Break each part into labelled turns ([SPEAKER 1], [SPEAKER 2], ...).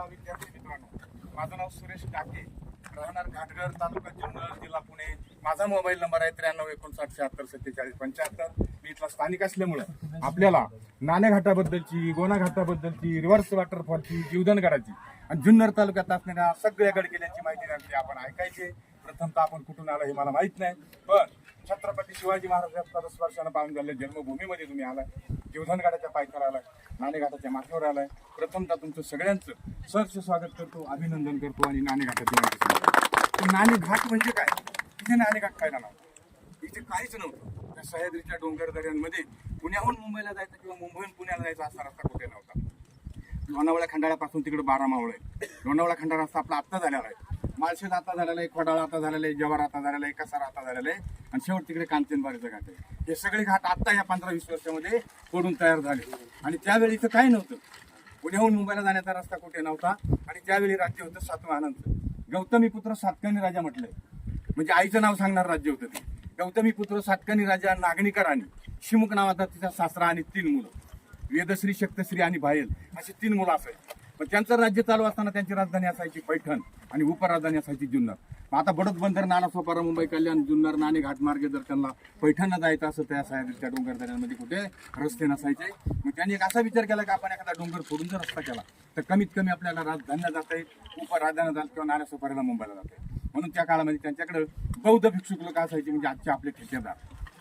[SPEAKER 1] विद्यार्थी मित्रांनो, माझं नाव सुरेश टाके, राहणार घाटघर, तालुका जुन्नर, जिल्हा पुणे. माझा मोबाईल नंबर आहे 9359764775. मी इथला स्थानिक असल्यामुळं आपल्याला नाणेघाटाबद्दलची, गोना घाटाबद्दलची, रिव्हर्स वॉटरफॉलची, जीवधनगडाची आणि जुन्नर तालुक्यात असणाऱ्या सगळ्या गडकिल्ल्यांची माहिती त्यांची आपण ऐकायची. प्रथमतः आपण कुठून आलो हे मला माहित नाही, पण छत्रपती शिवाजी महाराजांच्या स्पर्शानं पाहून झालेल्या जन्मभूमीमध्ये तुम्ही आलाय, जीवधनगडाच्या पायथ्याला आलाय, नाणेघाटाच्या माथ्यावर आलाय. प्रथमतः तुमचं सगळ्यांचं सहर्ष स्वागत करतो, अभिनंदन करतो आणि नाणेघाटाची माहिती सांगतो. नाणेघाट म्हणजे काय? इथे नाणेघाट खायला नव्हतं, इथे काहीच नव्हतं. त्या सह्याद्रीच्या डोंगर दऱ्यांमध्ये पुण्याहून मुंबईला जायचं किंवा मुंबईहून पुण्याला जायचा असा रस्ता कुठे नव्हता. लोणावळा खंडाळ्यापासून तिकडे 12 मावळ आहे. लोणावळा खंडाळा रस्ता आपला आत्ता झालेला आहे, माळशेज आता झालेला आहे, खोडाळा आता झालेला आहे, जवार आता झालेला आहे, कसारा आता झालेला आहे आणि शेवट तिकडे कांचनबारीचं घाट आहे. हे सगळे घाट आत्ता या 15-20 वर्षामध्ये पडून तयार झाले. आणि त्यावेळी इथं काही नव्हतं, पुण्याहून मुंबईला जाण्याचा रस्ता कुठे नव्हता. आणि त्यावेळी राज्य होतं सातवाहनांचं. गौतमीपुत्र सातकर्णी राजा म्हटलंय, म्हणजे आईचं नाव सांगणार राज्य होतं ते. गौतमीपुत्र सातकर्णी राजा नागणीकर आणि शिमुख नावाचा तिचा सासरा आणि 3 मुलं, वेदश्री, शक्तश्री आणि भायल अशी 3 मुलं असायची. पण त्यांचं राज्य चालू असताना त्यांची राजधानी असायची पैठण आणि उपराजधानी असायची जुन्नर. आता बडोद बंदर, नालासोपारा, मुंबई कल्याण, जुन्नर, नाणेघाट मार्गे जर त्यांना पैठणला जायचं असं त्या सह्याद्रीच्या डोंगर दऱ्यांमध्ये कुठे रस्ते नसायचे. मग त्यांनी एक असा विचार केला की आपण एखादा डोंगर फोडून जर रस्ता केला तर कमीत कमी आपल्याला राजधानीला जाता येईल, उपराजधानीला जात किंवा नालासोपाऱ्याला मुंबईला जाता येईल. म्हणून त्या काळामध्ये त्यांच्याकडे बौद्ध भिक्षुक लोक असायचे, म्हणजे आजचे आपले ठेकेदार.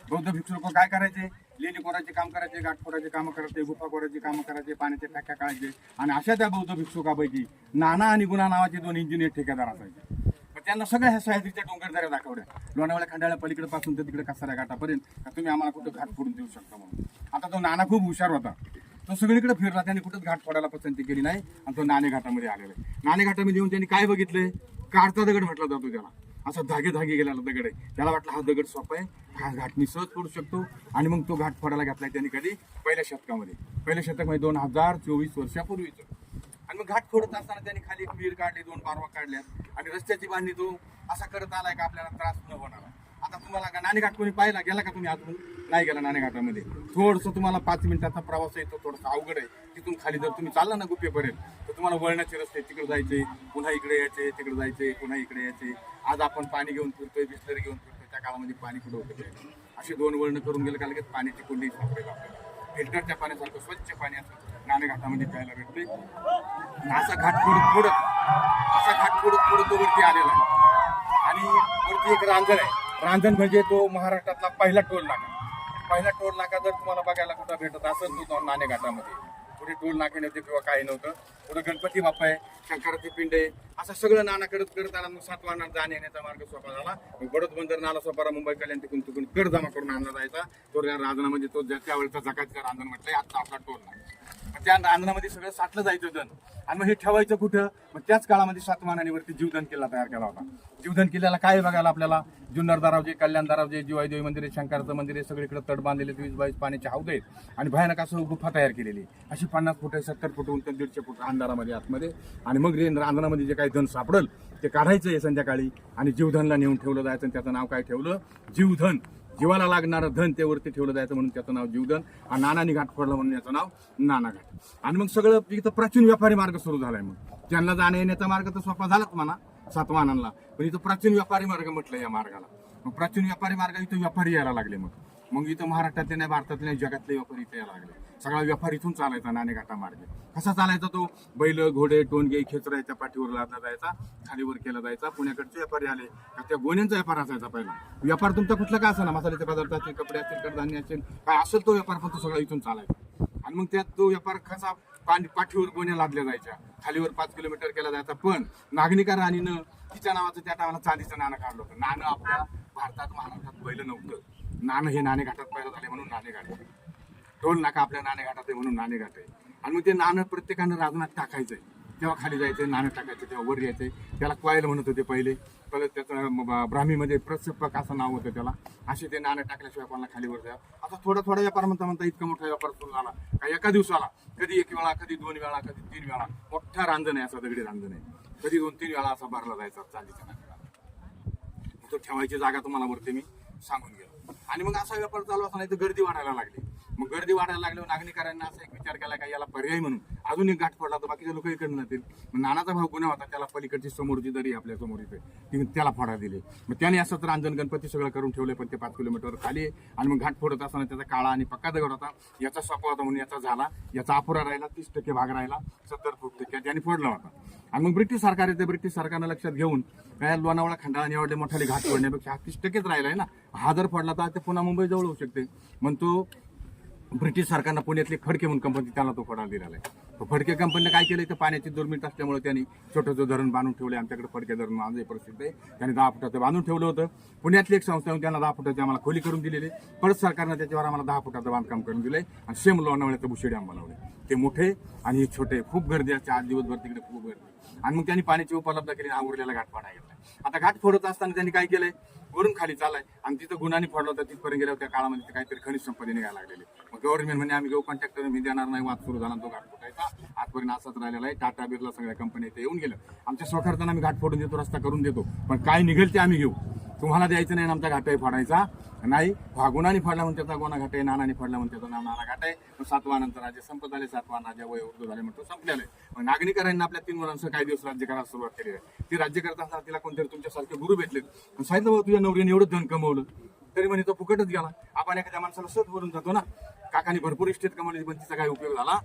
[SPEAKER 1] बौद्ध भिक्षुक काय करायचे? लेणी कोराचे काम करायचे, गाठफोडाचे कामं करायचे, गुफा कोराचे कामं करायचे, पाण्याच्या टाक्या काढायचे. आणि अशा त्या बौद्ध भिक्षुकापैकी नाना आणि गुणा नावाचे 2 इंजिनियर ठेकेदार असायचे. त्यांना सगळ्या ह्या सह्याद्रीच्या डोंगर दऱ्या दाखवल्या, लोणावळ्या खंडाळ्या पलीकडे पासून तर तिकडे कसाऱ्या घाटापर्यंत, तुम्ही आम्हाला कुठं घाट फोडून देऊ शकता म्हणून. आता तो नाना खूप हुशार होता, तो सगळीकडे फिरला, त्यांनी कुठंच घाट फोडायला पसंती केली नाही आणि तो नाणेघाटामध्ये आलेला आहे. नाणेघाटामध्ये येऊन त्यांनी काय बघितलंय? काढता दगड म्हटला जातो त्याला, असा धागे गेलेला दगड आहे. त्याला वाटलं हा दगड सोपा आहे, हा घाट मी सहज फोडू शकतो. आणि मग तो घाट फोडायला घातलाय त्यांनी कधी? पहिल्या शतकामध्ये 2024 वर्षापूर्वीच. आणि मग घाट फोडत असताना त्यांनी खाली एक विहीर काढली, 2 पारवा काढल्या आणि रस्त्याची बांधणी तो असा करत आलाय का आपल्याला त्रास न होणार. आता तुम्हाला नाणेघाट कोणी पाहिला? गेला का तुम्ही आतून? नाही गेला नाणेघाटामध्ये. थोडंसं तुम्हाला 5 मिनिटाचा प्रवास आहे, तो थोडासा अवघड आहे. तिथून खाली जर तुम्ही चालला ना गुफेपर्यंत तर तुम्हाला वळणाचे रस्ते, तिकडे जायचे, पुन्हा इकडे यायचे, तिकडे जायचे, पुन्हा इकडे यायचे. आज आपण पाणी घेऊन फिरतोय, बिस्लरी घेऊन फिरतोय, त्या काळामध्ये पाणी कुठं होतं? असे 2 वळणं करून गेलं का लगेच पाण्याची कुंडी सापडेल आपल्याला. फिल्टरच्या पाण्यासारखं स्वच्छ पाणी असं नाणेघाटामध्ये प्यायला भेटते. असा घाट फोडत तो वरती आलेला आहे. आणि वरती एक रांजण आहे. रांजण म्हणजे तो महाराष्ट्रातला पहिला टोल नाका जर तुम्हाला बघायला कुठं भेटत असेल तो नाणेघाटामध्ये. पुढे टोल नाके नव्हते किंवा काही नव्हतं. पुढे गणपती बाप्पा आहे, शंकराची पिंड आहे, असं सगळं नाना करत आला. मग सातवाहनात जाण्या येण्याचा मार्ग सोपा झाला. बडोद बंदर, नालासोपारा, मुंबई कल्याण तिकडून कर जमा करून आणला जायचा. तो रांजणामध्ये तो त्यावेळेचा जकातीचा रांजण म्हटलंय, आता आपला टोल नाका. त्या रांजणामध्ये सगळं साठलं जायचं धन. आणि मग हे ठेवायचं कुठं? मग त्याच काळामध्ये सातवाहनाने वरती जीवधन किल्ला तयार केला होता. जीवधन किल्ल्याला काय बघायला आपल्याला? जुन्नर दरावजे, कल्याण दरावजे, जिवाई मंदिर आहे, शंकराचं मंदिर आहे, सगळीकडे तट बांधलेले, 20-22 पाण्याचे हौद आहेत. आणि भयानक असं गुफा तयार केलेली, अशी 50 फूट, 70 फूट उंच, 150 फूट अंधारामध्ये आतमध्ये. आणि मग रांजणामध्ये जे काही धन सापडल ते काढायचं आहे संध्याकाळी आणि जीवधनला नेऊन ठेवलं जायचं. आणि त्याचं नाव काय ठेवलं? जीवधन. जीवाला लागणारं धन ते वरती ठेवलं जायचं म्हणून त्याचं नाव जीवधन. आणि नानानी घाट फोडला म्हणून याचं नाव नानाघाट. आणि मग सगळं इथं प्राचीन व्यापारी मार्ग सुरू झालाय. मग त्यांना जाण्या येण्याचा मार्ग तर सोपा झालाच म्हणा सातवाहनांना, पण इथं प्राचीन व्यापारी मार्ग म्हटलं या मार्गाला. मग प्राचीन व्यापारी मार्ग इथं व्यापारी यायला लागले. मग इथं महाराष्ट्रातले नाही, भारतातले नाही, जगातले व्यापारी इथे यायला लागले. सगळा व्यापार इथून चालायचा नाणेघाटा मार्ग. कसा चालायचा तो? बैल, घोडे, टोनगे, खेचरा याच्या पाठीवर लादला जायचा, खालीवर केला जायचा. पुण्याकडचे व्यापारी आले का त्या गोण्यांचा व्यापार असायचा पहिला. व्यापार तुमचा कुठला काय असेल ना, मसाल्याचे पदार्थ असतील, कपडे असतील, कडधान्य असेल, काय असेल तो व्यापार, पण तो सगळा इथून चालायचा. आणि मग त्यात तो व्यापार कसा पाठीवर गोण्या लादल्या जायच्या, खालीवर 5 किलोमीटर केला जायचा. पण नागनिका राणीनं तिच्या नावाचं त्या टायमाला चांदीचं नाणं काढलं होतं. नाणं आपल्या भारतात, महाराष्ट्रात पहिलं नव्हतं. नाणं हे नाणेघाटात पहिलं झाले म्हणून नाणेघाट. टोल नाका आपल्या नाणेघाटात आहे म्हणून नाणेघाट आहे. आणि मग ते नाणं प्रत्येकानं राजनात टाकायचंय, तेव्हा खाली जायचं, नाणं टाकायचं, तेव्हा वर यायचंय. त्याला क्वायल म्हणत होते पहिले. त्याचं ब्राह्मीमध्ये प्रक्षेपक असं नाव होतं त्याला. असे ते नाणं टाकल्याशिवाय कोणाला खालीवर द्या. आता थोडा व्यापार म्हणता इतका मोठा व्यापार सुरू झाला का एका दिवसाला कधी 1 वेळा, कधी 2 वेळा, कधी 3 वेळा मोठा रांजण आहे, असा दगडी रांजण आहे. कधी 2-3 वेळा असा भरला जायचा चांदीच्या नाण्याला. तो ठेवायची जागा तुम्हाला वरती मी सांगून गेलो. आणि मग असा व्यापार चालू असताना इथं गर्दी वाढायला लागली. मग गर्दी वाढायला लागल्यावर नागरिकांना असा एक विचार केला का याला पर्याय म्हणून अजून एक घाट फोडला तर बाकीचे लोक इकडे नसतील. मग नानाचा भाऊ पुण्या होता, त्याला पलीकडची समोरची दरी आपल्या समोर इथे त्याला फोडा दिले. मग त्याने असंच रांजण गणपती सगळं करून ठेवले, पण ते 5 किलोमीटर खाली आहे. आणि मग घाट फोडत असताना त्याचा काळा आणि पक्का दगड होता, याचा सोपा होता म्हणून याचा झाला, याचा अपुरा राहिला, 30% भाग राहिला, 70% त्याने फोडला होता. आणि मग ब्रिटिश सरकार येते, ब्रिटिश सरकारनं लक्षात घेऊन काय लोणावळा खंडाळा एवढे मोठाले घाट फोडण्यापेक्षा 30%च राहिलाय ना, हा जर फोडला तर पुन्हा मुंबई जवळ होऊ शकते. मग तो ब्रिटिश सरकारनं पुण्यातली फडके म्हणून कंपनी त्याला तो फोडा दिलेला आहे. तो फडके कंपनीने काय केलं, तर पाण्याची दुर्मिळ असल्यामुळे त्यांनी छोटंसं धरण बांधून ठेवले. आमच्याकडे फडके धरण आजही प्रसिद्ध आहे. त्यांनी 10 फुटाचं बांधून ठेवलं होतं. पुण्यातली एक संस्था त्यांना 10 फुटाची आम्हाला खोली करून दिलेली. परत सरकारनं त्याच्यावर आम्हाला 10 फुटाचं बांधकाम करून दिलंय. आणि सेम लोणावळ्याचं बुशे डॅम बनवले. ते मोठे आणि हे छोटे, खूप गर्दी असते आज दिवसभर तिकडे, खूप गर्दी. आणि मग त्यांनी पाण्याची उपलब्ध केली, आवरलेला घाट फोडा घेतला. आता घाट फोडत असताना त्यांनी काय केलंय, वरून खाली चालाय आणि तिथं गुन्हाने फोडला होता. तिथपर्यंत गेल्यावर त्या काळामध्ये काहीतरी खनिज संपत्ती निघायला लागलेली. मग गव्हर्नमेंट म्हणजे आम्ही कॉन्ट्रॅक्टर मी देणार नाही, वाद सुरू झाला, तो घाट फोडायचा आजपर्यंत असाच राहिलेला आहे. टाटा बिर्ला सगळ्या कंपन्या इथे येऊन गेल्या. आमच्या स्वखर्चाने आम्ही घाट फोडून देतो, रस्ता करून देतो, पण काय निघेल ते आम्ही घेऊ. तुम्हाला द्यायचं नाही, आमचा घाटही फोडायचा नाही. गुणाने फोडला म्हणून त्याचा गोना घाट आहे, नानाने फोडला म्हणून त्याचं नाव नाना घाट आहे. 7वा नंतर राज्य संपत आले, 7वा राज्य वय उर्दू झाले म्हणतो संपलेलं आहे. मग नागरिकांना आपल्या 3 मुलांसह काही दिवस राज्य करायला सुरुवात केली आहे. ती राज्य करत असताना तिला कोणतरी तुमच्यासारखे गुरु भेटले, सांगितलं बाबा तुझ्या नवरीने एवढं धन कमवलं, तरी म्हणे तो फुकटच गेला. आपण एखाद्या माणसाला सहज बोलून जातो ना, काकाने भरपूर इस्टेट कमवली पण तिचा काही उपयोग झाला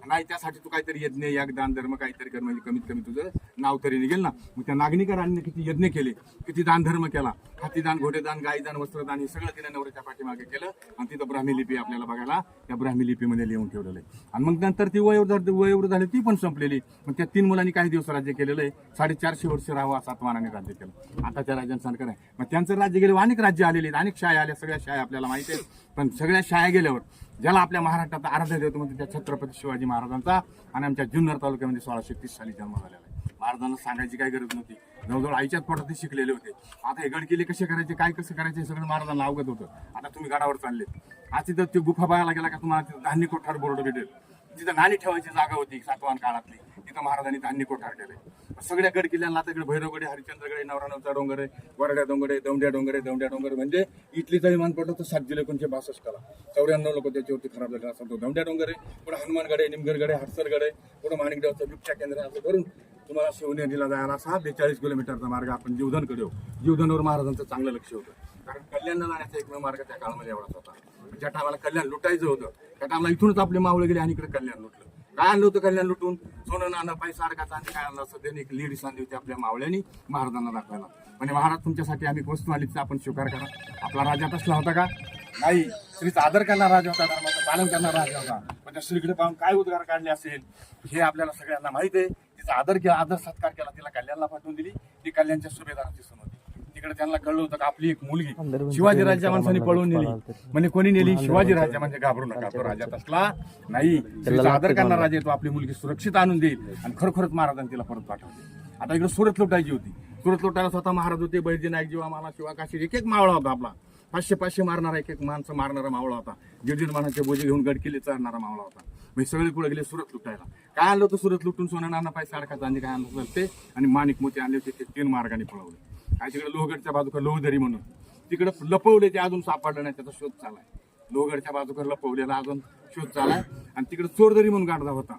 [SPEAKER 1] नाही, त्यासाठी तू काहीतरी यज्ञ, याग, दान, धर्म काहीतरी कर, म्हणजे कमीत कमी तुझं नाव तरी निघेल ना. मग त्या नागरिकांनी किती यज्ञ केले, किती दान धर्म केला, हातीदान, घोडेदान, गाईदान, वस्त्रदान, हे सगळं तिने नवऱ्याच्या पाठीमागे केलं. आणि तिथं ब्राह्मी लिपी आपल्याला बघायला त्या ब्राह्मी लिपीमध्ये लिहून ठेवलेलं आहे. आणि मग नंतर ती वयोवृद्ध झाली, ती पण संपलेली. मग त्या 3 मुलांनी काही दिवस राज्य केलेलं आहे. 450 वर्ष राहावं असं आत्मानाने राज्य केलं. आताच्या राज्यांसारखं नाही. मग त्यांचं राज्य गेलं, अनेक राज्य आलेली आहेत, अनेक शाळा आल्या, सगळ्या शाळा आपल्याला माहिती आहेत. पण सगळ्या शाळा गेल्यावर ज्याला आपल्या महाराष्ट्रात आराध्य देतो म्हणजे त्या छत्रपती शिवाजी महाराजांचा आणि आमच्या जुन्नर तालुक्यामध्ये 1630 साली जन्म झालेला आहे. महाराजांना सांगायची काही गरज नव्हती, जवळजवळ आईच्याच पोटात ते शिकलेले होते. आता हे गड किल्ले कसे करायचे, काय कसं करायचे, सगळं महाराजांना अवगत होतं. आता तुम्ही गडावर चालले, आज तिथं ते गुफा बघायला गेला का तुम्हाला तिथं धान्य कोठार बोर्ड भेटेल. तिथं नाणी ठेवायची जागा होती सातवाहन काळातली, तिथं महाराजांनी धान्य कोठार केले. सगळ्या गड किल्ल्यांना आता इकडे भैरवगडे, हरिश्चंद्रगडे, नवरानवचा डोंगर आहे, वरड्या डोंगर आहे, दौंड्या डोंगर आहे. दौंड्या डोंगर म्हणजे इटलीचा विमान पडलं तर 7 जुलै 1962 94 लोक त्याच्यावरती खराब झाले असा तो दौंड्या डोंगर आहे. पुढे हनुमानगड आहे, निमगडगड आहे, हडसरगड आहे, पुढे माणिकदेवचं बिबट्या केंद्र आहे. असं करून तुम्हाला शिवनेरीला जायला असा 42 किलोमीटरचा मार्ग आपण जीवधनकडे येऊ. जीवधनवर महाराजांचं चांगलं लक्ष होतं, कारण कल्याणला जाण्याचा एकमेव मार्ग त्या काळामध्ये एवढाच होता. ज्या टायमाला कल्याण लुटायचं होतं त्या टायमाला इथूनच आपले मावळे गेले आणि इकडे कल्याण लुटलं. काय आणलं होतं कल्याण लुटून, सोनं नाणं पैसा अडकाचा आणि काय आणलं असं त्यांनी एक लेडी सांगली होती आपल्या मावळ्यांनी महाराजांना दाखवायला. म्हणजे महाराज तुमच्यासाठी आम्ही वस्तू आली आपण स्वीकार करा. आपला राजा तसला होता का? नाही. स्त्रीचा आदर करणारा राजा होता, धर्माचं पालन करणारा राजा होता. पण त्या स्त्रीकडे पाहून काय उद्गार काढले असेल हे आपल्याला सगळ्यांना माहित आहे. तिचा आदर केला, आदर सत्कार केला, तिला कल्याणला पाठवून दिली. ती कल्याणच्या सुभेदाराची सून होती. तिकडे त्यांना कळलं होतं का आपली एक मुलगी शिवाजीराजा माणसाने पळवून नेली. म्हणजे कोणी नेली? शिवाजीराजा. म्हणजे घाबरू नका, तो राजा तसला नाही. तिचा आदर करणारा राजा तो आपली मुलगी सुरक्षित आणून देईल आणि खरोखरच महाराजांनी तिला परत पाठवले. आता इकडे सुरत लुटायची होती. सुरत लुटायला स्वतः महाराज होते, बैरजी नाईक, जीवा माला, शिवाकाशी, एक मावळा होता आपला. 500 मारणारा, एक माणसं मारणारा मावळा होता. 1.5 मानाचे बोजे घेऊन गड किल्ले चढणारा मावळा होता. म्हणजे सगळे पुढे गेले सुरत लुटायला. काय आणलं होतं सुरत लुटून? सोनं नाना पैसा अडकाचा आणि काय आणलं ते आणि माणिक मोती आणले होते. ते 3 मार्गाने पळवले. काय तिकडे लोहगडच्या बाजूकडे लोहदरी म्हणून तिकडे लपवले, ते अजून सापडलं नाही, त्याचा शोध चालाय. लोहगडच्या बाजूकडे लपवलेला अजून शोध चालाय. आणि तिकडे चोरदरी म्हणून गाडा होता,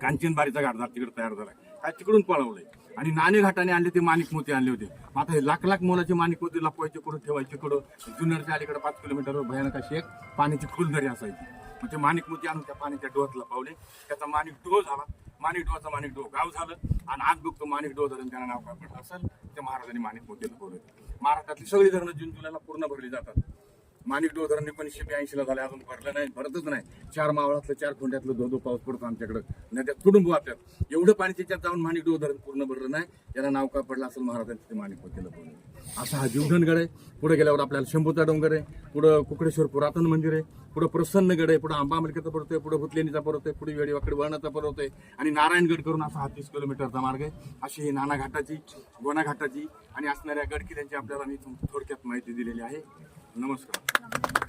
[SPEAKER 1] कांचनबारीचा गाडा तिकडे तयार झालाय. काय तिकडून पळवलंय. आणि नाणे घाटाने आणले ते माणिक मोती आणले होते. आता हे लाख मोलाचे माणिक मोती लपवायचे कुठं, ठेवायचे कुठं? जुन्नरच्या अलीकडे 5 किलोमीटरवर भयानक अशी एक पाण्याची खोलदरी असायची. मग ते माणिक मोती आणून त्या पाण्याच्या डोहात लपवले. त्याचा माणिक डोह झाला. माणिक डोह गाव झालं. आणि आज बघतो माणिक डोह धरण त्याला नाव काय पडलं असेल ते महाराजांनी माणिक मोती लपवले. महाराष्ट्रातली सगळी धरणं जून जुलैला पूर्ण भरली जातात. माणिक डोह धरण 1982 ला झालं, अजून भरलं नाही, भरतच नाही. 4 मावळातलं 4 खोंड्यातलं 2 पाऊस पडतो आमच्याकडे. नद्या तुडुंब वाहतात. एवढं पाणी त्याच्यात जाऊन माणिक डोह धरण पूर्ण भरलं नाही. याला नाव काय पडलं असेल महाराजांनी ते माणिक मोती लपवले. असा हा जीवधनगड आहे. पुढे गेल्यावर आपल्याला शंभूचा डोंगर आहे. पुढं कुकडेश्वर पुरातन मंदिर आहे. पुढे प्रसन्नगड आहे. पुढे आंबामलकेचा पर्वत आहे. पुढे भुतलेनीचा पर्वत आहे. पुढे वेडीवाकडी वळणाचा पर्वत आहे. आणि नारायणगड करून असा 30 किलोमीटरचा मार्ग आहे. अशी ही नाना घाटाची, गोना घाटाची आणि असणाऱ्या गड किल्ल्यांची आपल्याला मी थोडक्यात माहिती दिलेली आहे. नमस्कार.